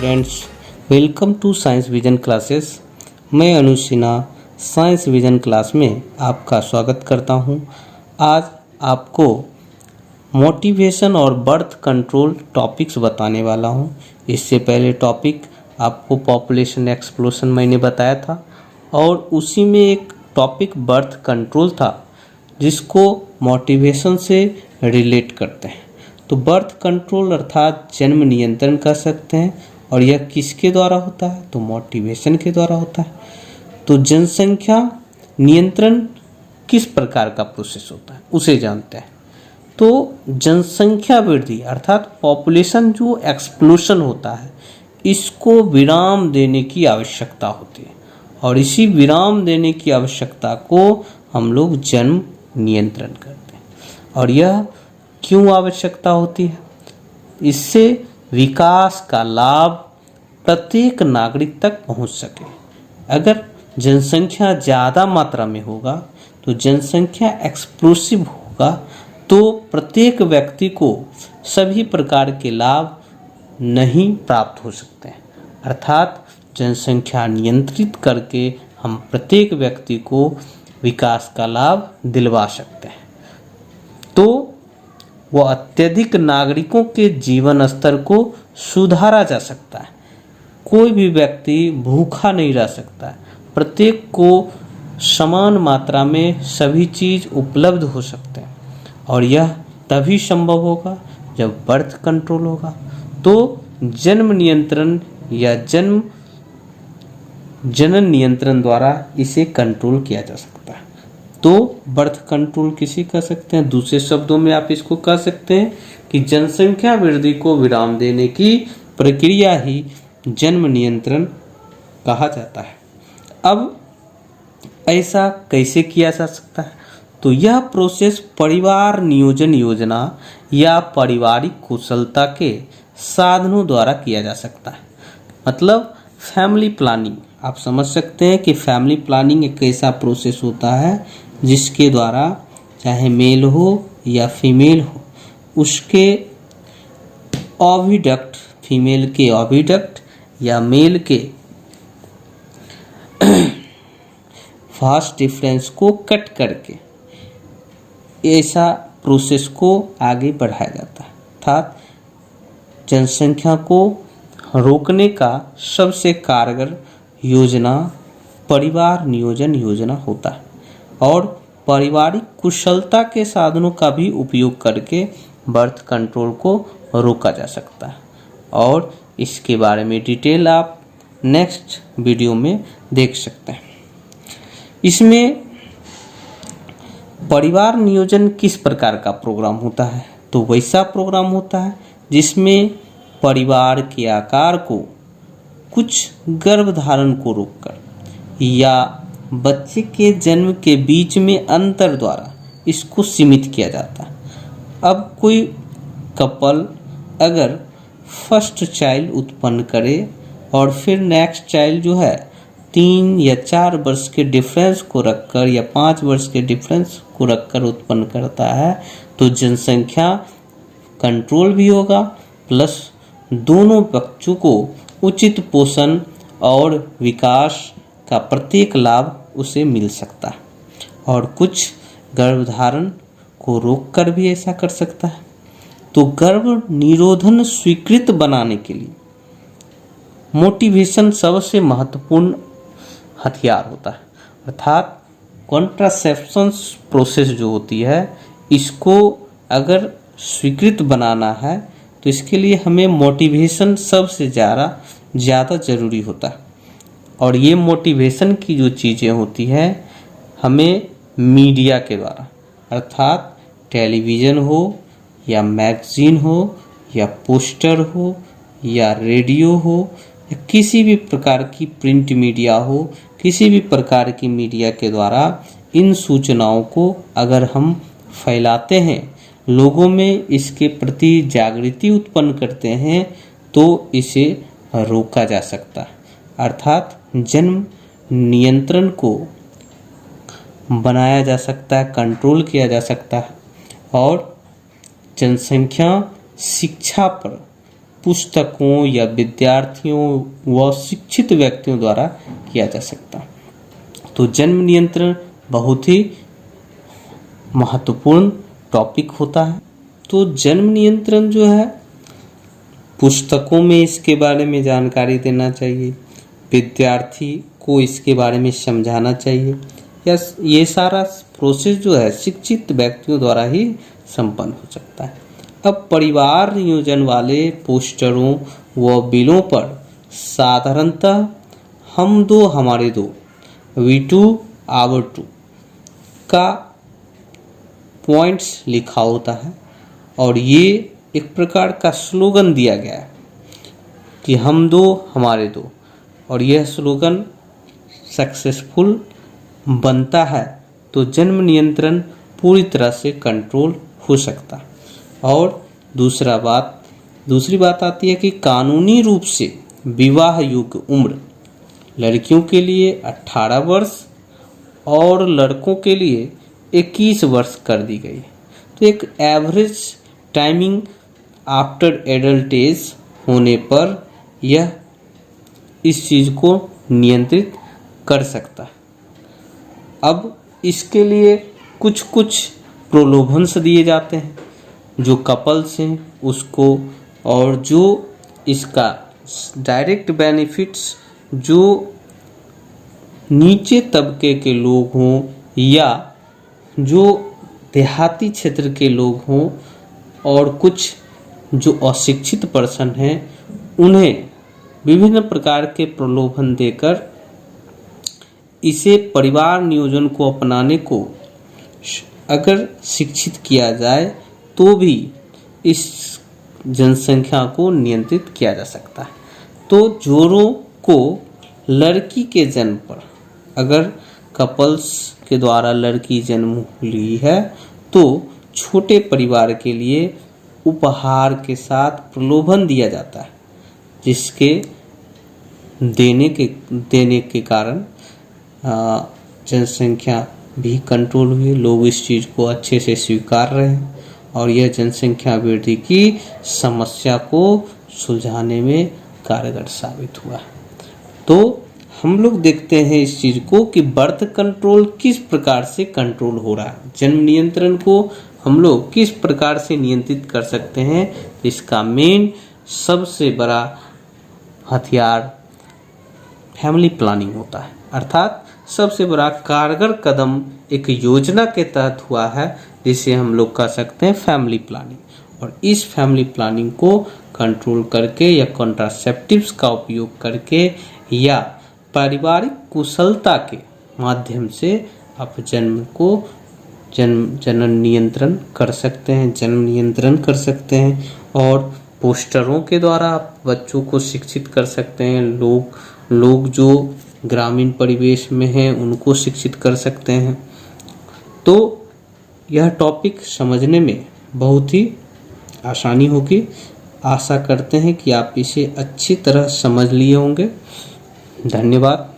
Students, welcome to science vision classes. मैं Anuj Sinha science vision class में आपका स्वागत करता हूं। आज आपको मोटिवेशन और बर्थ कंट्रोल टॉपिक्स बताने वाला हूं। इससे पहले टॉपिक आपको पॉपुलेशन एक्सप्लोशन मैंने बताया था और उसी में एक टॉपिक बर्थ कंट्रोल था जिसको मोटिवेशन से रिलेट करते हैं। तो बर्थ कंट्रोल अर्थात जन्म नियंत्रण कर सकते हैं और यह किसके द्वारा होता है? तो मोटिवेशन के द्वारा होता है। तो जनसंख्या नियंत्रण किस प्रकार का प्रोसेस होता है उसे जानते हैं। तो जनसंख्या वृद्धि अर्थात पॉपुलेशन जो एक्सप्लोशन होता है इसको विराम देने की आवश्यकता होती है और इसी विराम देने की आवश्यकता को हम लोग जन्म नियंत्रण करते हैं। और यह क्यों आवश्यकता होती है? इससे विकास का लाभ प्रत्येक नागरिक तक पहुंच सके। अगर जनसंख्या ज़्यादा मात्रा में होगा तो जनसंख्या एक्सप्लोसिव होगा तो प्रत्येक व्यक्ति को सभी प्रकार के लाभ नहीं प्राप्त हो सकते हैं। अर्थात जनसंख्या नियंत्रित करके हम प्रत्येक व्यक्ति को विकास का लाभ दिलवा सकते हैं। तो वह अत्यधिक नागरिकों के जीवन स्तर को सुधारा जा सकता है। कोई भी व्यक्ति भूखा नहीं रह सकता है। प्रत्येक को समान मात्रा में सभी चीज़ उपलब्ध हो सकते हैं और यह तभी संभव होगा जब बर्थ कंट्रोल होगा। तो जन्म नियंत्रण या जनन नियंत्रण द्वारा इसे कंट्रोल किया जा सकता है। तो बर्थ कंट्रोल किसे कह सकते हैं? दूसरे शब्दों में आप इसको कह सकते हैं कि जनसंख्या वृद्धि को विराम देने की प्रक्रिया ही जन्म नियंत्रण कहा जाता है। अब ऐसा कैसे किया जा सकता है? तो यह प्रोसेस परिवार नियोजन योजना या पारिवारिक कुशलता के साधनों द्वारा किया जा सकता है। मतलब फैमिली प्लानिंग। आप समझ सकते हैं कि फैमिली प्लानिंग एक ऐसा प्रोसेस होता है जिसके द्वारा चाहे मेल हो या फीमेल हो उसके ओविडक्ट, फीमेल के ओविडक्ट या मेल के फास्ट डिफरेंस को कट करके ऐसा प्रोसेस को आगे बढ़ाया जाता है। अर्थात जनसंख्या को रोकने का सबसे कारगर योजना परिवार नियोजन योजना होता है और पारिवारिक कुशलता के साधनों का भी उपयोग करके बर्थ कंट्रोल को रोका जा सकता है। और इसके बारे में डिटेल आप नेक्स्ट वीडियो में देख सकते हैं। इसमें परिवार नियोजन किस प्रकार का प्रोग्राम होता है? तो वैसा प्रोग्राम होता है जिसमें परिवार के आकार को कुछ गर्भधारण को रोककर या बच्चे के जन्म के बीच में अंतर द्वारा इसको सीमित किया जाता है। अब कोई कपल अगर फर्स्ट चाइल्ड उत्पन्न करे और फिर नेक्स्ट चाइल्ड जो है 3 या 4 वर्ष के डिफरेंस को रखकर या 5 वर्ष के डिफरेंस को रखकर उत्पन्न करता है तो जनसंख्या कंट्रोल भी होगा प्लस दोनों बच्चों को उचित पोषण और विकास का प्रत्येक लाभ उसे मिल सकता है। और कुछ गर्भधारण को रोककर भी ऐसा कर सकता है। तो गर्भ निरोधन स्वीकृत बनाने के लिए मोटिवेशन सबसे महत्वपूर्ण हथियार होता है। अर्थात कॉन्ट्रासेप्शन प्रोसेस जो होती है इसको अगर स्वीकृत बनाना है तो इसके लिए हमें मोटिवेशन सबसे ज़्यादा ज़रूरी होता है। और ये मोटिवेशन की जो चीज़ें होती है हमें मीडिया के द्वारा अर्थात टेलीविज़न हो या मैगज़ीन हो या पोस्टर हो या रेडियो हो या किसी भी प्रकार की प्रिंट मीडिया हो, किसी भी प्रकार की मीडिया के द्वारा इन सूचनाओं को अगर हम फैलाते हैं, लोगों में इसके प्रति जागृति उत्पन्न करते हैं तो इसे रोका जा सकता है। अर्थात जन्म नियंत्रण को बनाया जा सकता है, कंट्रोल किया जा सकता है और जनसंख्या शिक्षा पर पुस्तकों या विद्यार्थियों व शिक्षित व्यक्तियों द्वारा किया जा सकता है। तो जन्म नियंत्रण बहुत ही महत्वपूर्ण टॉपिक होता है। तो जन्म नियंत्रण जो है पुस्तकों में इसके बारे में जानकारी देना चाहिए, विद्यार्थी को इसके बारे में समझाना चाहिए। या ये सारा प्रोसेस जो है शिक्षित व्यक्तियों द्वारा ही संपन्न हो सकता है। अब परिवार नियोजन वाले पोस्टरों व बिलों पर साधारणतः हम दो हमारे दो, वी टू आवर टू का पॉइंट्स लिखा होता है और ये एक प्रकार का स्लोगन दिया गया है कि हम दो हमारे दो, और यह स्लोगन सक्सेसफुल बनता है तो जन्म नियंत्रण पूरी तरह से कंट्रोल हो सकता है। और दूसरी बात आती है कि कानूनी रूप से विवाह योग्य उम्र लड़कियों के लिए 18 वर्ष और लड़कों के लिए 21 वर्ष कर दी गई। तो एक average timing after adult age होने पर यह इस चीज़ को नियंत्रित कर सकता है। अब इसके लिए कुछ प्रलोभन दिए जाते हैं जो कपल्स हैं उसको, और जो इसका डायरेक्ट बेनिफिट्स जो नीचे तबके के लोग हों या जो देहाती क्षेत्र के लोग हों और कुछ जो अशिक्षित पर्सन हैं उन्हें विभिन्न प्रकार के प्रलोभन देकर इसे परिवार नियोजन को अपनाने को अगर शिक्षित किया जाए तो भी इस जनसंख्या को नियंत्रित किया जा सकता है। तो जोड़ों को लड़की के जन्म पर अगर कपल्स के द्वारा लड़की जन्म ली है तो छोटे परिवार के लिए उपहार के साथ प्रलोभन दिया जाता है, जिसके देने के कारण जनसंख्या भी कंट्रोल हुई। लोग इस चीज़ को अच्छे से स्वीकार रहे हैं और यह जनसंख्या वृद्धि की समस्या को सुलझाने में कारगर साबित हुआ। तो हम लोग देखते हैं इस चीज़ को कि बर्थ कंट्रोल किस प्रकार से कंट्रोल हो रहा है, जन्म नियंत्रण को हम लोग किस प्रकार से नियंत्रित कर सकते हैं। इसका मेन सबसे बड़ा हथियार फैमिली प्लानिंग होता है, अर्थात सबसे बड़ा कारगर कदम एक योजना के तहत हुआ है जिसे हम लोग कह सकते हैं फैमिली प्लानिंग। और इस फैमिली प्लानिंग को कंट्रोल करके या कॉन्ट्रासेप्टिव्स का उपयोग करके या पारिवारिक कुशलता के माध्यम से आप जनन नियंत्रण कर सकते हैं, जन्म नियंत्रण कर सकते हैं। और पोस्टरों के द्वारा आप बच्चों को शिक्षित कर सकते हैं। लोग जो ग्रामीण परिवेश में हैं उनको शिक्षित कर सकते हैं। तो यह टॉपिक समझने में बहुत ही आसानी होगी। आशा करते हैं कि आप इसे अच्छी तरह समझ लिए होंगे। धन्यवाद।